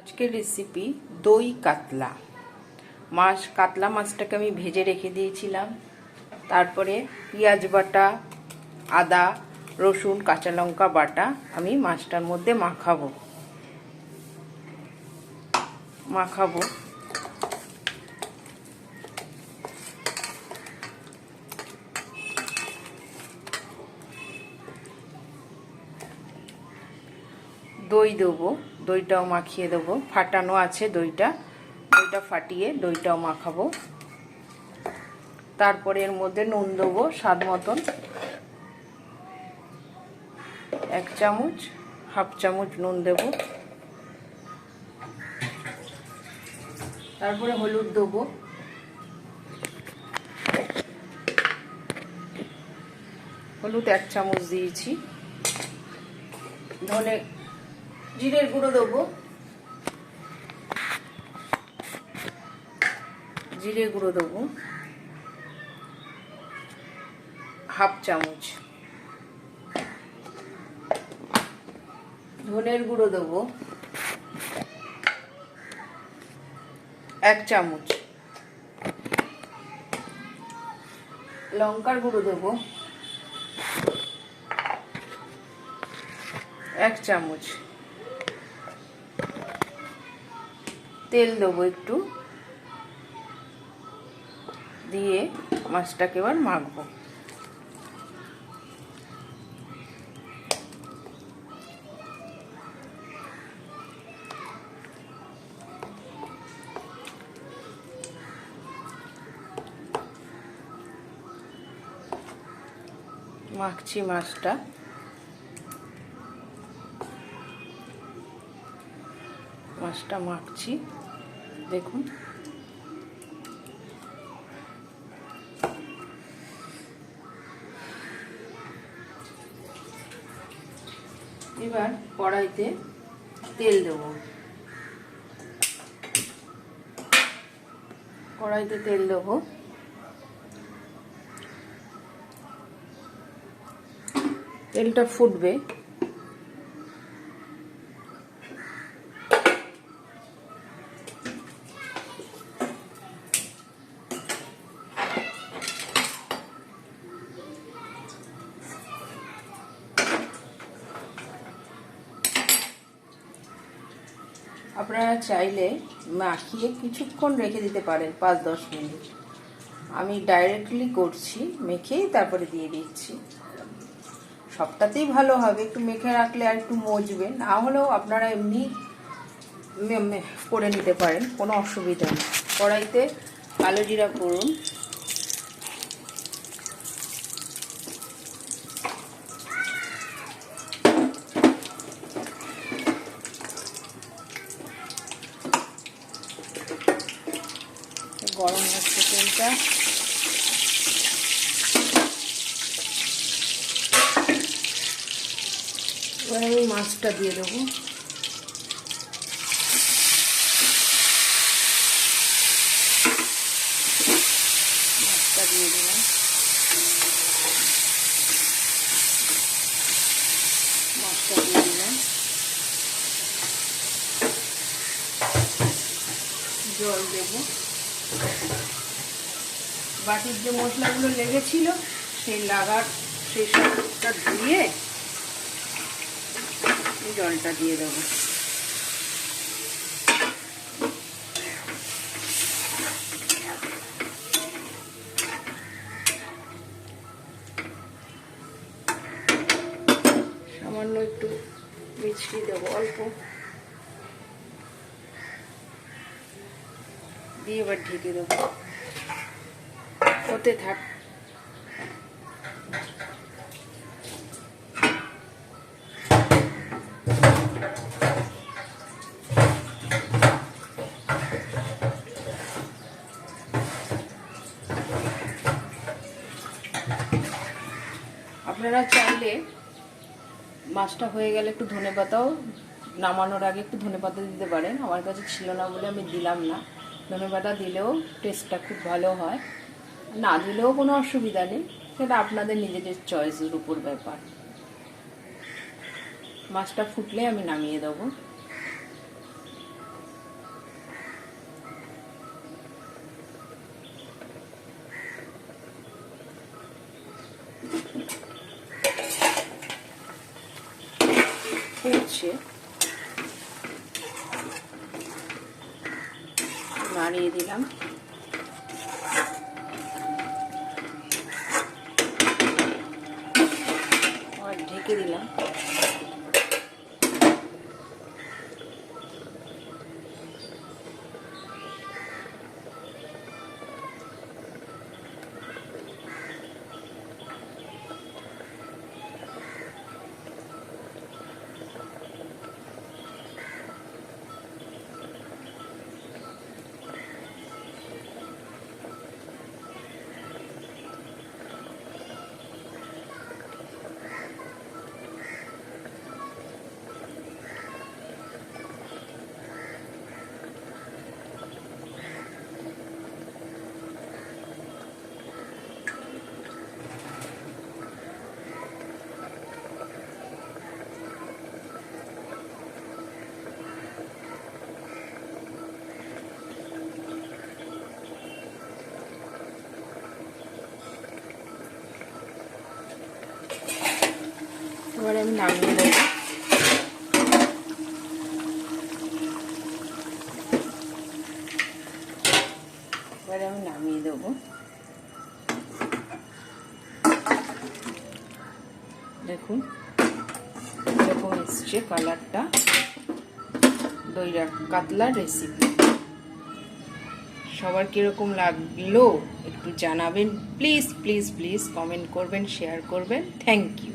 আজকের রেসিপি দই কাতলা মাছ। কাতলা মাছটাকে আমি ভেজে রেখে দিয়েছিলাম। তারপরে পেঁয়াজ বাটা, আদা, রসুন, কাঁচা লঙ্কা বাটা আমি মাছটার মধ্যে মাখাবো। দই দেবো, দইটাও মাখিয়ে দেবো। ফাটানো আছে দইটা ফাটিয়ে দইটাও মাখাবো। তারপরে এর মধ্যে নুন দেবো স্বাদ মতন, 1 চামচ, হাফ চামচ নুন দেবো। তারপরে হলুদ দেবো, হলুদ 1 চামচ দিয়েছি। জিরের গুঁড়ো দেবো, জিরে গুঁড়ো দেবো হাফ চামচ। ধনের গুঁড়ো দেবো 1 চামচ। লঙ্কার গুঁড়ো দেবো 1 চামচ। তেল দেবো একটু, দিয়ে মাছটাকে এবার মাখবো। মাখছি মাছটা। মাখছি, দেখুন। এবার কড়াইতে তেল দেবো। তেলটা ফুটবে। আপনারা চাইলে মাখিয়ে কিছুক্ষণ রেখে দিতে পারেন, 5-10 মিনিট। আমি ডাইরেক্টলি করছি, মেখেই তারপরে দিয়ে দিচ্ছি। সবটাতেই ভালো হবে, একটু মেখে রাখলে আর একটু মজবে। না হলেও আপনারা এমনি করে নিতে পারেন, কোনো অসুবিধা নেই। কড়াইতে কালো জিরা করুন, গরম হচ্ছে তেলটা। এবার আমি মাছটা দিয়ে দেবো। মাছটা দিয়ে দিলাম। জল দেবো। বাটির যে মশলাগুলো লেগেছিল সেই সবটা ধুয়ে জলটা দিয়ে দেবো। সামান্য একটু মিষ্টি দেবো, অল্প দিয়ে এবার ঢেকে দেবো, হতে থাক। আপনারা চাইলে মাছটা হয়ে গেলে একটু ধনেপাতাও, নামানোর আগে একটু ধনেপাতা দিতে পারেন। আমার কাছে ছিল না বলে আমি দিলাম না। ধনেপাতা দিলেও টেস্টটা খুব ভালো হয়, না দিলেও কোনো অসুবিধা নেই, সেটা আপনাদের নিজেদের চয়েসের উপর ব্যাপার। মাছটা ফুটলে আমি নামিয়ে দেবো। মিশিয়ে নাড়িয়ে দিলাম। আর ঢেকে দিলাম। এবারে আমি নামিয়ে দেবো। দেখুন এরকম এসছে কালারটা। দই কাতলার রেসিপি সবার কিরকম লাগলো একটু জানাবেন প্লিজ প্লিজ প্লিজ। কমেন্ট করবেন, শেয়ার করবেন। Thank you.